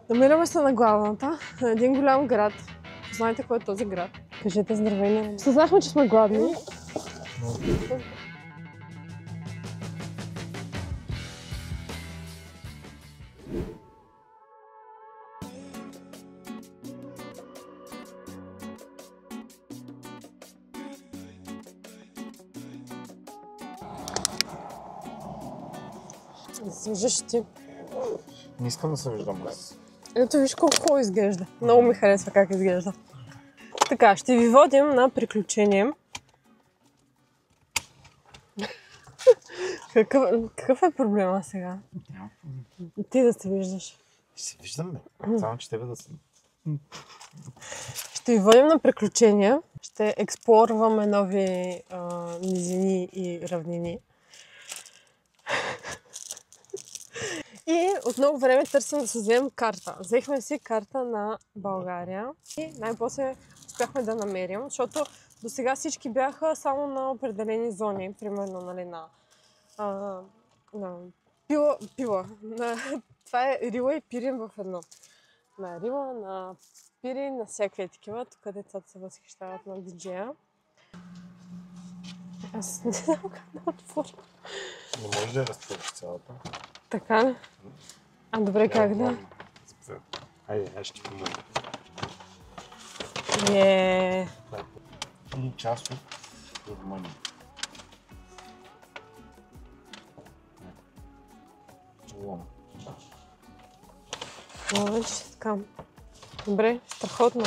Намираме се на главната, на един голям град. Знаете кой е този град? Кажете здравей. Съзнахме, че сме гладни. Да се виждаш ти. Не искам да се виждам аз. Ето виж колко хубаво изглежда. Много ми харесва как изглежда. Така, ще ви водим на приключение. Какъв е проблема сега? Няма. Ти да се виждаш. Ще се виждам, бе. Само, че тебе да се... Ще ви водим на приключения. Ще експлорваме нови низини и равнини. И от много време търсим да се вземем карта. Взехме си карта на България и най-после успяхме да намерим, защото до сега всички бяха само на определени зони, примерно нали, на Пила. Това е Рила и Пирин в едно. На Рила, на Пирин, на всякакви такива. Тук децата се възхищават на диджея. Аз не знам как да отворя. Не можеш да я разтвориш цялата. Така ли? А добре, как да? Айде, аз ще ти помогна. И част от Румъния. Лом. Вече така. Добре, страхотно.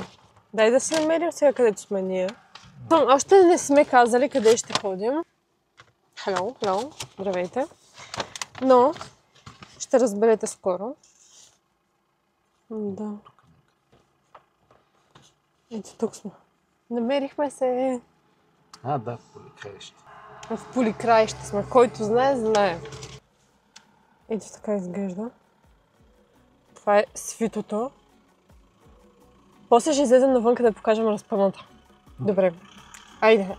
Дай да се намерим сега където сме ние. Още не сме казали къде ще ходим. Hello, здравейте. Но ще разберете скоро. Да. Ето тук сме. Намерихме се. А, да, в Поликраище. В Поликраище сме. Който знае, знае. Ето така изглежда. Това е свитото. После ще излезем навън, да покажем разпъвната. Добре. Айде.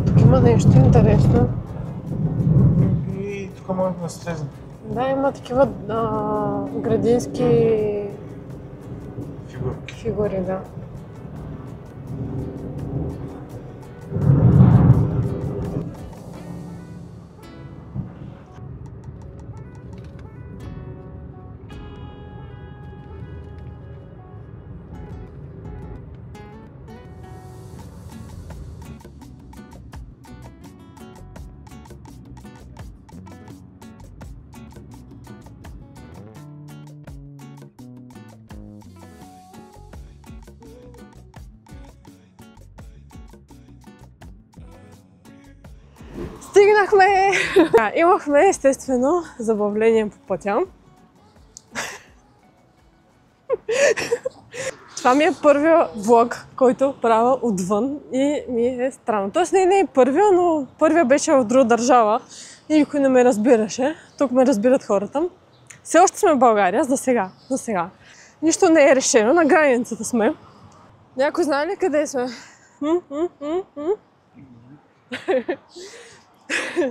Тук има нещо интересно. И тук можем да слезем. Да, има такива градински фигури, да. Стигнахме! Имахме естествено забавление по пътя. Това ми е първия влог, който правя отвън и ми е странно. Тоест не е първия, но първия беше в друга държава и никой не ме разбираше. Тук ме разбират хората. Все още сме в България, за сега. Нищо не е решено, на границата сме. Някой знае ли къде сме?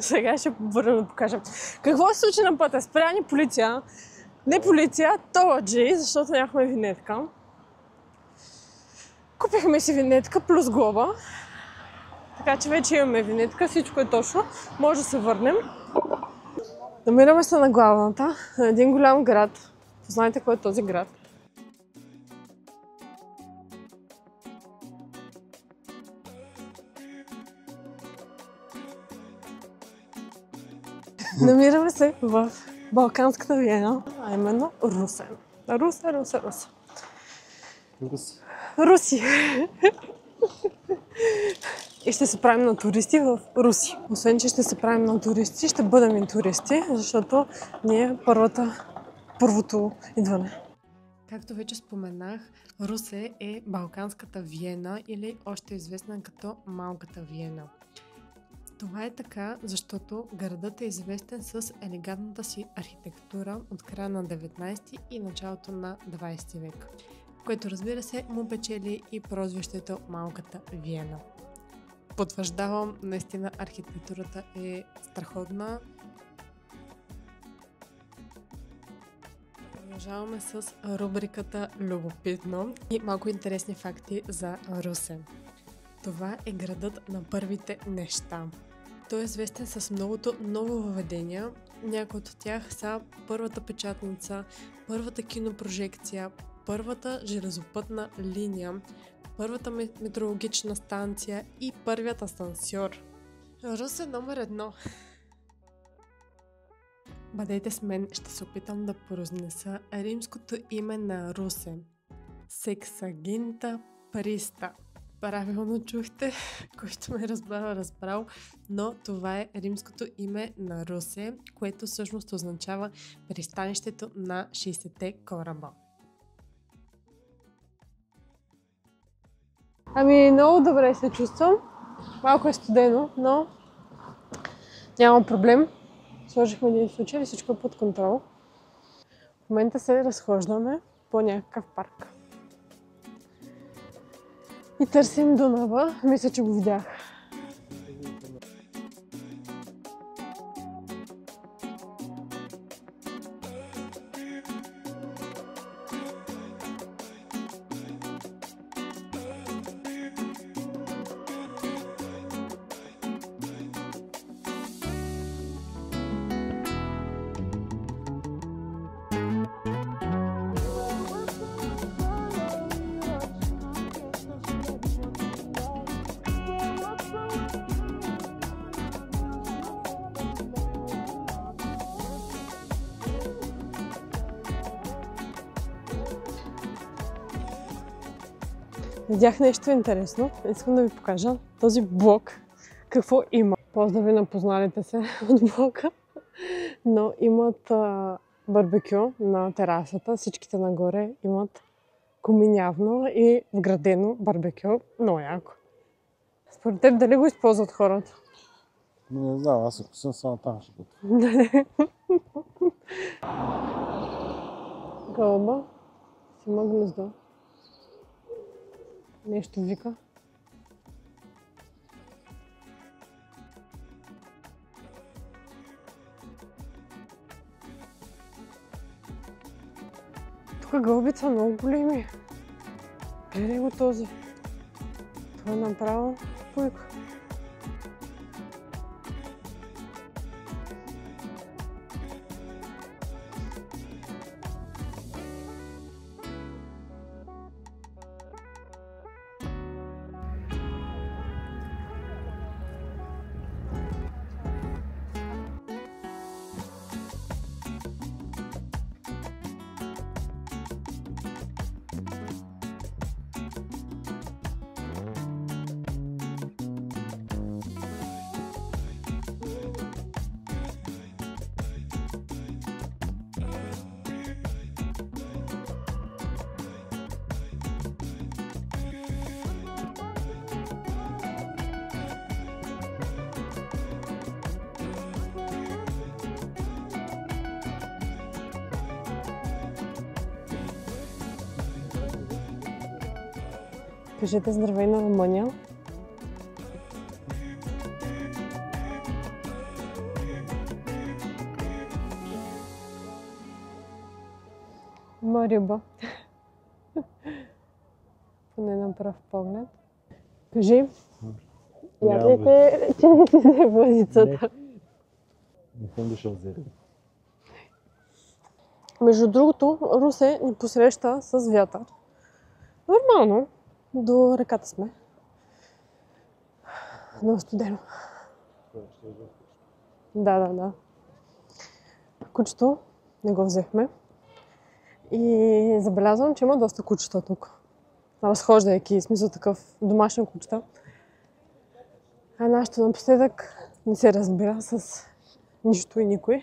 Сега ще върнем да покажем. Какво се случи на пътя? Спря ни полиция. Не полиция, толаджи, защото нямахме винетка. Купихме си винетка плюс глоба. Така че вече имаме винетка, всичко е точно. Може да се върнем. Намираме се на главната, на един голям град. Знаете кой е този град? Намираме се в Балканската Виена, а именно Русе. Руси. И ще се правим на туристи в Руси. Освен, че ще се правим на туристи, ще бъдем и туристи, защото ние е първото идване. Както вече споменах, Русе е Балканската Виена или още известна като Малката Виена. Това е така, защото градът е известен с елегантната си архитектура от края на 19 и началото на 20 век, което разбира се му печели и прозвището Малката Виена. Потвърждавам, наистина архитектурата е страхотна. Продължаваме с рубриката Любопитно и малко интересни факти за Русе. Това е градът на първите неща. Той е известен с многото нововъведения. Някои от тях са първата печатница, първата кинопрожекция, първата железопътна линия, първата метеорологична станция и първият асансьор. Русе номер 1. Бъдете с мен, ще се опитам да произнеса римското име на Русе. Сексагинта Приста. Правилно чухте, който ме разбрал, но това е римското име на Русе, което всъщност означава пристанището на 60-те кораба. Ами, много добре се чувствам. Малко е студено, но нямам проблем. Сложихме един случай и всичко е под контрол. В момента се разхождаме по някакъв парк. И търсим Дунава. Мисля, че го видях. Видях нещо интересно. Искам да ви покажа този блок. Какво има? Поздрави на позналите се от блока. Но имат барбекю на терасата. Всичките нагоре имат комин явно и вградено барбекю. Много яко. Според теб дали го използват хората? Не знам, аз ако съм само там ще бъда. Гълба си има гнездо. Нещо вика. Тук гълбите са много големи. Гледай го този. Това е направо пуйка. Кажете здравей на Румъния. Има риба. Поне на пръв поглед. Кажи, ядете, че не си взе въдицата. Не съм дошъл за. Между другото, Русе ни посреща с вятър. Нормално. До реката сме. Много студено. Да. Кучето не го взехме. И забелязвам, че има доста кучета тук. Разхождайки, смисъл такъв домашен кучета. А нашето напоследък не се разбира с нищо и никой.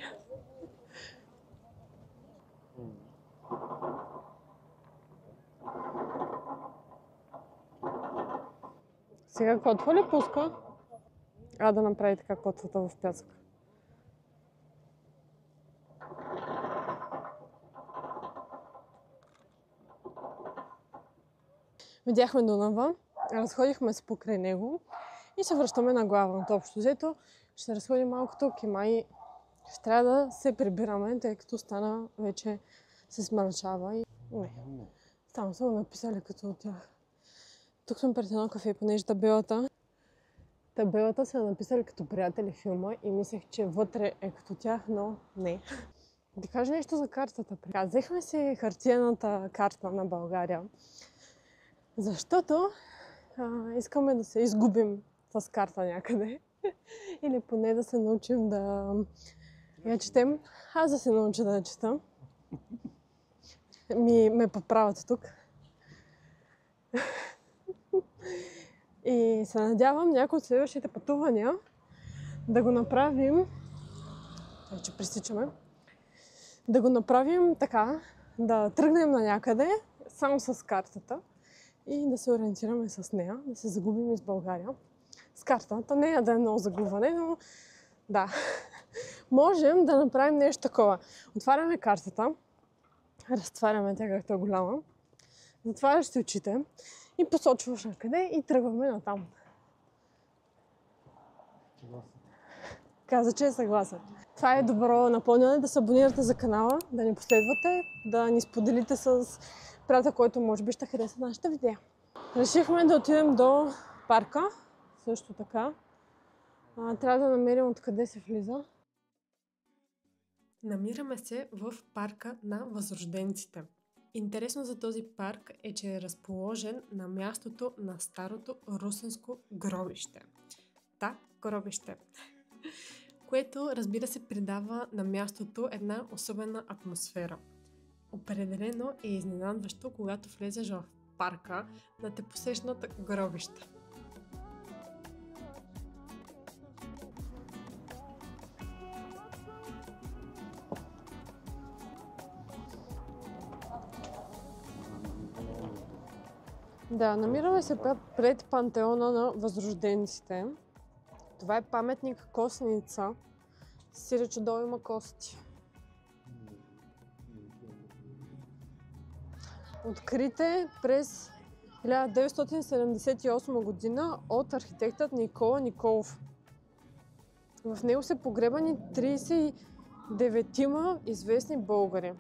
Сега котва ли пуска? Да направи така котвата в пясък. Видяхме Дунава, разходихме се покрай него И се връщаме на главното. Общо взето ще разходим малко тук и май ще трябва да се прибираме, тъй като стана вече се смърчава и не. Там са го написали като от тях. Тук сме пред едно кафе, понеже табелата са написали като приятели филма и мислех, че вътре е като тях, но не. Да кажа нещо за картата. Взехме си хартиената карта на България, защото искаме да се изгубим с карта някъде. Или поне да се научим да я четем. Аз да се науча да я чета. Ме поправят тук. И се надявам някои от следващите пътувания да го направим, вече пристичаме, да го направим така, да тръгнем на някъде само с картата и да се ориентираме с нея, да се загубим из България. С картата, не да е много загубване, но да. Можем да направим нещо такова. Отваряме картата, разтваряме тя както е голяма, затваряш си очите и посочваш на къде и тръгваме натам. Каза, че е съгласен. Това е добро напомняне да се абонирате за канала, да ни последвате, да ни споделите с приятел, който може би ще хареса нашите видеа. Решихме да отидем до парка, също така. Трябва да намерим откъде се влиза. Намираме се в парка на възрожденците. Интересно за този парк е, че е разположен на мястото на старото русенско гробище. Да, гробище. Което, разбира се, придава на мястото една особена атмосфера. Определено е изненадващо, когато влезеш в парка, да те посещнат гробища. Да, намираме се пред пантеона на възрожденците. Това е паметник Костница. Сиреч долу има кости. Открите през 1978 година от архитектът Никола Николов. В него са погребани 39 известни българи,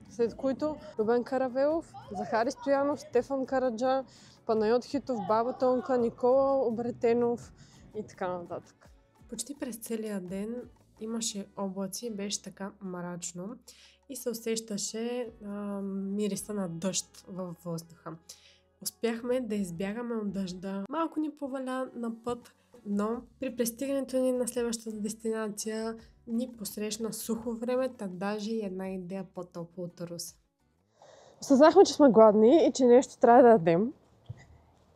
след които Любен Каравелов, Захари Стоянов, Стефан Караджа, Панайот Хитов, Баба Тонка, Никола Обретенов и така нататък. Почти през целия ден имаше облаци, беше така мрачно и се усещаше мириса на дъжд във въздуха. Успяхме да избягаме от дъжда. Малко ни поваля на път, но при пристигането ни на следващата дестинация ни посрещна сухо време, та даже и една идея по-топло от Русе. Осъзнахме, че сме гладни и че нещо трябва да ядем.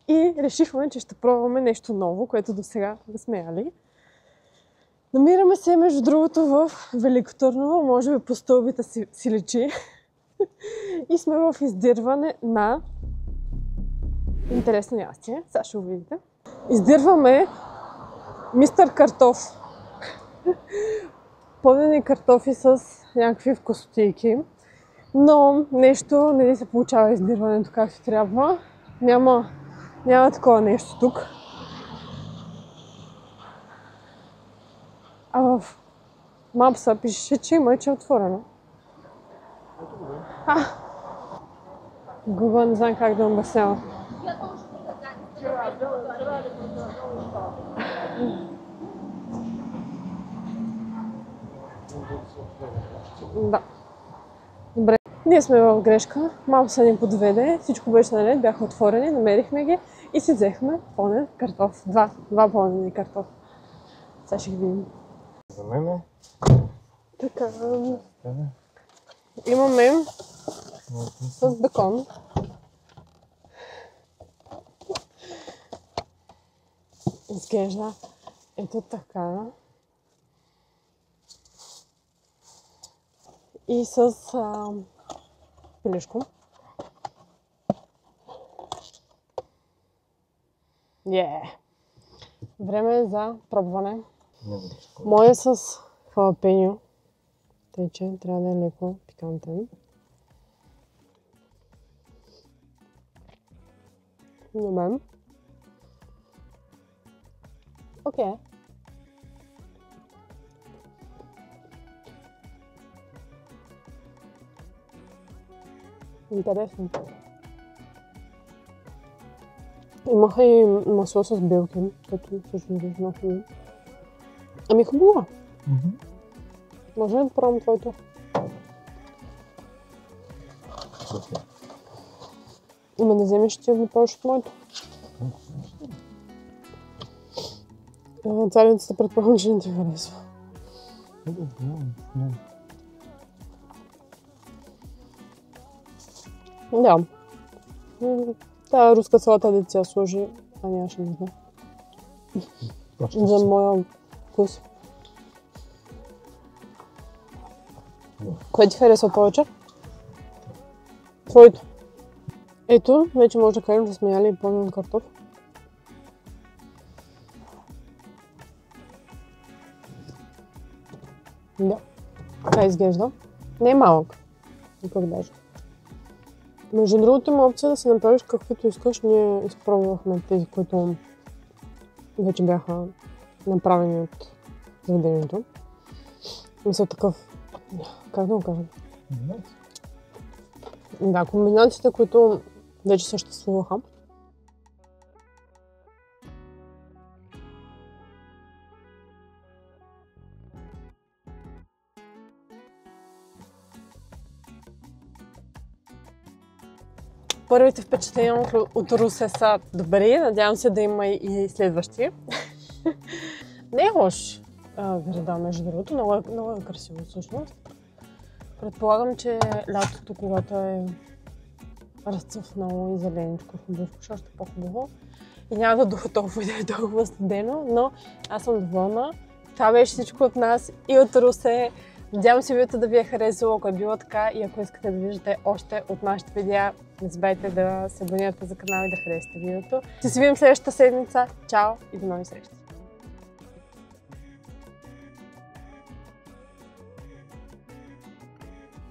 И решихме, че ще пробваме нещо ново, което до сега не сме яли. Намираме се, между другото, в Велико Търново, може би по стълбите си личи. И сме в издирване на интересно ястие. Сега ще го видите. Издирваме Мистер Картоф. Пълнени картофи с някакви вкусотийки. Но нещо не ни се получава издирването както трябва. Няма такова нещо тук. А в мапса пише, че има и че е отворено. Google не знам как да обяснява. Да. Добре. Ние сме в грешка. Мапса ни подведе. Всичко беше наред, бяха отворени, намерихме ги и си взехме пълнен картоф. Два пълнени картоф. Сега ще ги видим. За мен Така. Имаме с бекон. Изглежда ето така. И с пилешко. Време е за пробване. Моя е с халапеньо. Тъй, че трябва да е леко пикантен. На мен. Окей. Интересно. Имаха и масло с белки, като също е много хубаво. Ами хубаво. Може ли да пробвам твоето? Ама не вземеш ти да направиш от моето. Царицата предполагам, че не ти харесва. Да. Тая руска салата да ти я сложи, а нямаше да знам. За моя вкус. Кое ти харесва повече? Твоето. Ето, вече може да кажем, че сме яли и пълнен картоф. Да. Така изглежда. Не е малък. Никак даже. Между другото има опция да си направиш каквито искаш. Ние изпробвахме тези, които вече бяха направени от заведението. Мисля такъв... Как да го кажа? Да, комбинациите, които вече съществуваха. Първите впечатления от Русе са добри. Надявам се да има и следващи. Не е лош града, между другото. Много е красиво всъщност. Предполагам, че лятото, когато е разцъфнало и зеленичко хубаво, ще още по-хубаво. И няма да духа толкова и да е толкова студено, но аз съм доволна. Това беше всичко от нас и от Русе. Надявам се видеото да ви е харесало, ако е било така и ако искате да виждате още от нашите видеа, не забравяйте да се абонирате за канала и да харесате видеото. Ще се видим следващата седмица. Чао и до нови срещи!